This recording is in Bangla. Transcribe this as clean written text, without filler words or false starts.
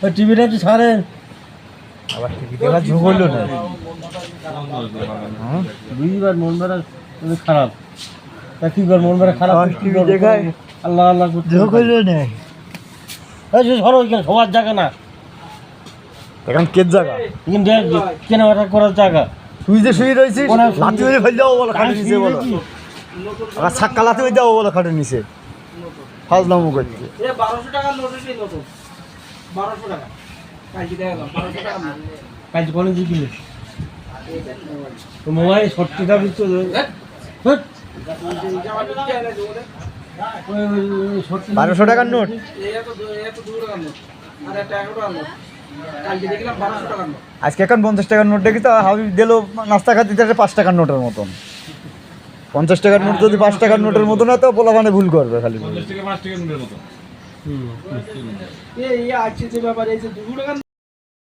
ওই টিভিটা একটু ছাড়েন। আবার টিভি দেখার ঝোঁক হইলো না। বুঝবার মন মেরা খারাপ, তা কি কর মন মেরা খারাপ, টিভি দেখায় আল্লাহ আল্লাহ ঝোঁক হইলো না। ধরো এখানে সবার জায়গা না, এখন কের জায়গা? কিন্তু কেনাকাটা করার জায়গা। তুই যে শুয়ে রয়েছিস লাথি হয়ে ফেল যাবো বলো খাটের নিচে বলো, আবার ছাক্কা লাথি হয়ে যাবো বলো খাটের নিচে ফাজলামো করছে। 1200 টাকা নোট হইছে নতুন 1200 টাকা কালকে দেখালাম 1200 টাকা নোট কাজ কোনে দিবি তো মোবাইল সত্যিটা বিচ্ছ হট 1200 টাকার নোট এত 2 টাকা নোট আর একটা 1 টাকা নোট কালকে দেখলাম 1200 টাকা নোট। আজকে এখন 50 টাকার নোট দেখি তো হাবিব দিল নাস্তা খাতে দিতে 5 টাকার নোটের মতন। 50 টাকার নোট যদি 5 টাকার নোটের মতন হয় তো বলা মানে ভুল করবে খালি 50 টাকা 5 টাকার নোটের মতো। এই আছে যে ব্যাপার এই যে 2 টাকা